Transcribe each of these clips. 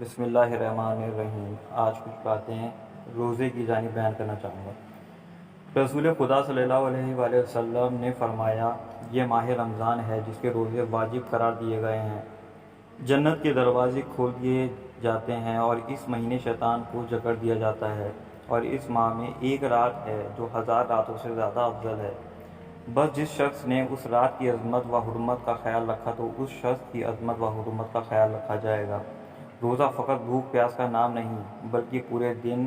بسم اللہ الرحمن الرحیم۔ آج کچھ باتیں روزے کی جانب بیان کرنا چاہوں گا۔ رسول خدا صلی اللہ علیہ وآلہ وسلم نے فرمایا، یہ ماہ رمضان ہے جس کے روزے واجب قرار دیے گئے ہیں، جنت کے دروازے کھول دیے جاتے ہیں اور اس مہینے شیطان کو جکڑ دیا جاتا ہے، اور اس ماہ میں ایک رات ہے جو 1000 راتوں سے زیادہ افضل ہے۔ بس جس شخص نے اس رات کی عظمت و حرمت کا خیال رکھا تو اس شخص کی عظمت و حرمت کا خیال رکھا جائے گا۔ روزہ فقط بھوک پیاس کا نام نہیں، بلکہ پورے دن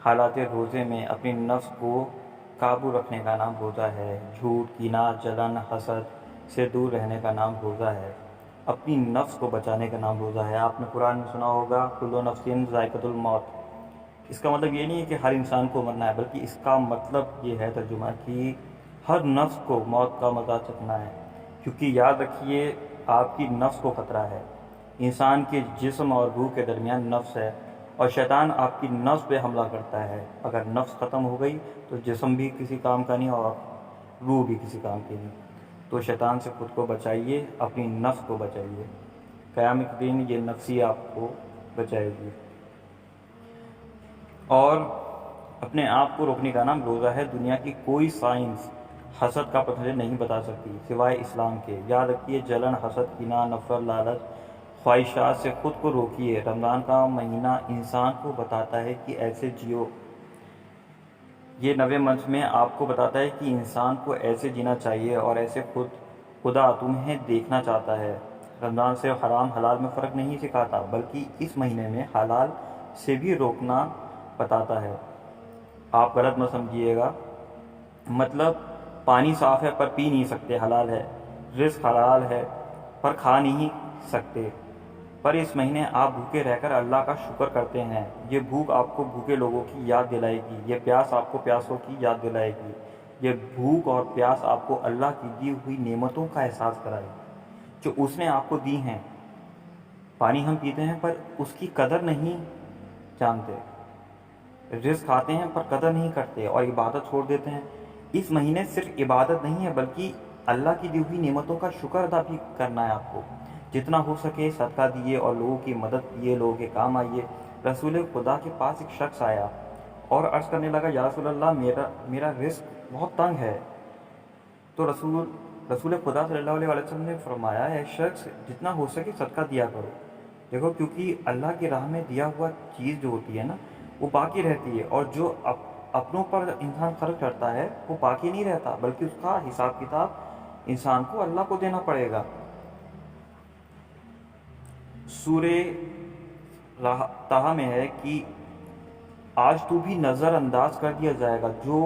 حالات روزے میں اپنی نفس کو قابو رکھنے کا نام روزہ ہے۔ جھوٹ، کینہ، جلن، حسد سے دور رہنے کا نام روزہ ہے۔ اپنی نفس کو بچانے کا نام روزہ ہے۔ آپ نے قرآن میں سنا ہوگا، کل نفس ذائقۃ الموت۔ اس کا مطلب یہ نہیں ہے کہ ہر انسان کو مرنا ہے، بلکہ اس کا مطلب یہ ہے ترجمہ کہ ہر نفس کو موت کا مزہ چکھنا ہے، کیونکہ یاد رکھیے آپ کی نفس کو خطرہ ہے۔ انسان کے جسم اور روح کے درمیان نفس ہے، اور شیطان آپ کی نفس پہ حملہ کرتا ہے۔ اگر نفس ختم ہو گئی تو جسم بھی کسی کام کا نہیں اور روح بھی کسی کام کی نہیں۔ تو شیطان سے خود کو بچائیے، اپنی نفس کو بچائیے۔ قیامت کے دن یہ نفسی آپ کو بچائے گی۔ اور اپنے آپ کو روکنے کا نام روزہ ہے۔ دنیا کی کوئی سائنس حسد کا پتھر نہیں بتا سکتی سوائے اسلام کے۔ یاد رکھیے، جلن، حسد، کینہ، نفرت، لالچ، خواہشات سے خود کو روکیے۔ رمضان کا مہینہ انسان کو بتاتا ہے کہ ایسے جیو۔ یہ 90 منتھ میں آپ کو بتاتا ہے کہ انسان کو ایسے جینا چاہیے اور ایسے خدا تمہیں دیکھنا چاہتا ہے۔ رمضان سے حرام حلال میں فرق نہیں سکھاتا، بلکہ اس مہینے میں حلال سے بھی روکنا بتاتا ہے۔ آپ غلط مت سمجھیے گا، مطلب پانی صاف ہے پر پی نہیں سکتے حلال ہے، رزق حلال ہے پر کھا نہیں سکتے، پر اس مہینے آپ بھوکے رہ کر اللہ کا شکر کرتے ہیں۔ یہ بھوک آپ کو بھوکے لوگوں کی یاد دلائے گی، یہ پیاس آپ کو پیاسوں کی یاد دلائے گی۔ یہ بھوک اور پیاس آپ کو اللہ کی دی ہوئی نعمتوں کا احساس کرائے گی جو اس نے آپ کو دی ہیں۔ پانی ہم پیتے ہیں پر اس کی قدر نہیں جانتے، رزق کھاتے ہیں پر قدر نہیں کرتے اور عبادت چھوڑ دیتے ہیں۔ اس مہینے صرف عبادت نہیں ہے، بلکہ اللہ کی دی ہوئی نعمتوں کا شکر ادا بھی کرنا ہے آپ کو۔ جتنا ہو سکے صدقہ دیے اور لوگوں کی مدد کیے، لوگوں کے کام آئیے۔ رسول خدا کے پاس ایک شخص آیا اور عرض کرنے لگا، یا رسول اللہ، میرا رزق بہت تنگ ہے۔ تو رسول خدا صلی اللہ علیہ وسلم نے فرمایا، اے شخص، جتنا ہو سکے صدقہ دیا کرو۔ دیکھو، کیونکہ اللہ کی راہ میں دیا ہوا چیز جو ہوتی ہے نا، وہ باقی رہتی ہے، اور جو اپنوں پر انسان خرچ کرتا ہے وہ باقی نہیں رہتا، بلکہ اس کا حساب کتاب انسان کو اللہ کو دینا پڑے گا۔ سورہ طٰہٰ میں ہے کہ آج تو بھی نظر انداز کر دیا جائے گا۔ جو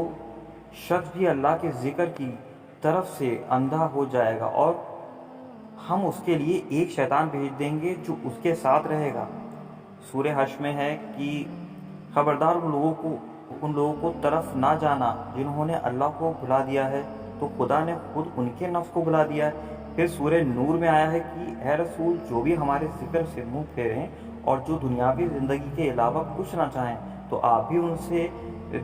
شخص بھی اللہ کے ذکر کی طرف سے اندھا ہو جائے گا، اور ہم اس کے لیے ایک شیطان بھیج دیں گے جو اس کے ساتھ رہے گا۔ سورہ حشر میں ہے کہ خبردار ان لوگوں کو طرف نہ جانا جنہوں نے اللہ کو بھلا دیا ہے، تو خدا نے خود ان کے نفس کو بھلا دیا ہے۔ پھر سورہ نور میں آیا ہے کہ اے رسول، جو بھی ہمارے ذکر سے منہ پھیریں اور جو دنیاوی زندگی کے علاوہ کچھ نہ چاہیں، تو آپ بھی ان سے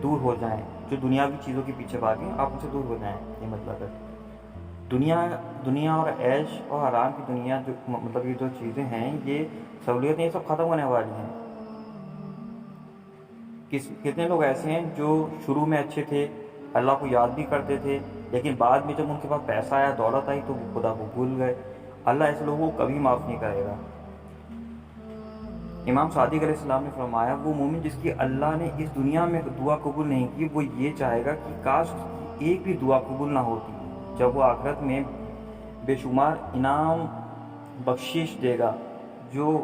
دور ہو جائیں۔ جو دنیاوی چیزوں کے پیچھے بھاگیں، آپ ان سے دور ہو جائیں۔ یہ مطلب ہے دنیا اور عیش اور حرام کی دنیا، جو مطلب یہ جو چیزیں ہیں، یہ سہولیتیں، یہ سب ختم ہونے والی ہیں۔ کتنے لوگ ایسے ہیں جو شروع میں اچھے تھے، اللہ کو یاد بھی کرتے تھے، لیکن بعد میں جب ان کے پاس پیسہ آیا، دولت آئی، تو وہ خدا کو بھول گئے۔ اللہ ایسے لوگوں کو کبھی معاف نہیں کرے گا۔ امام صادق علیہ السلام نے فرمایا، وہ مومن جس کی اللہ نے اس دنیا میں دعا قبول نہیں کی، وہ یہ چاہے گا کہ کاش ایک بھی دعا قبول نہ ہوتی۔ جب وہ آخرت میں بے شمار انعام بخشش دے گا جو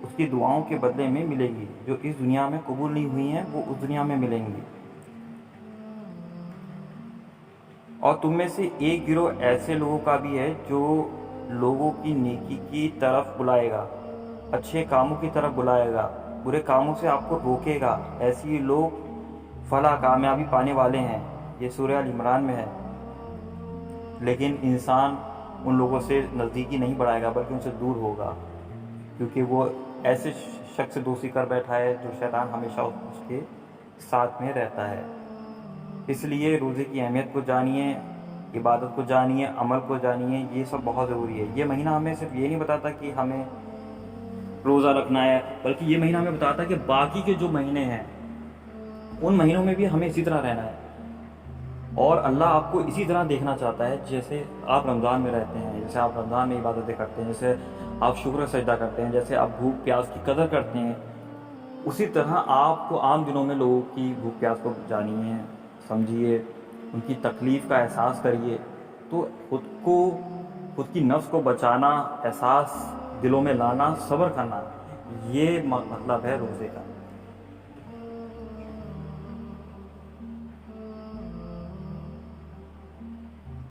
اس کی دعاؤں کے بدلے میں ملے گی، جو اس دنیا میں قبول نہیں ہوئی ہیں وہ اس دنیا میں ملیں گی۔ اور تم میں سے ایک گروہ ایسے لوگوں کا بھی ہے جو لوگوں کی نیکی کی طرف بلائے گا، اچھے کاموں کی طرف بلائے گا، برے کاموں سے آپ کو روکے گا۔ ایسی لوگ فلاح کامیابی پانے والے ہیں۔ یہ سورہ ال عمران میں ہے۔ لیکن انسان ان لوگوں سے نزدیکی نہیں بڑھائے گا، بلکہ ان سے دور ہوگا، کیونکہ وہ ایسے شخص سے دوستی کر بیٹھا ہے جو شیطان ہمیشہ اس کے ساتھ میں رہتا ہے۔ اس لیے روزے کی اہمیت کو جانیے، عبادت کو جانیے، عمل کو جانیے، یہ سب بہت ضروری ہے۔ یہ مہینہ ہمیں صرف یہ نہیں بتاتا کہ ہمیں روزہ رکھنا ہے، بلکہ یہ مہینہ ہمیں بتاتا ہے کہ باقی کے جو مہینے ہیں ان مہینوں میں بھی ہمیں اسی طرح رہنا ہے، اور اللہ آپ کو اسی طرح دیکھنا چاہتا ہے جیسے آپ رمضان میں رہتے ہیں، جیسے آپ رمضان میں عبادتیں کرتے ہیں، جیسے آپ شکر سجدہ کرتے ہیں، جیسے آپ بھوک پیاس کی قدر کرتے ہیں، اسی طرح آپ کو عام دنوں میں لوگوں کی بھوک پیاس کو جانیے، سمجھیے، ان کی تکلیف کا احساس کریے، تو خود کی نفس کو بچانا، احساس دلوں میں لانا، صبر کرنا، یہ مطلب ہے روزے کا۔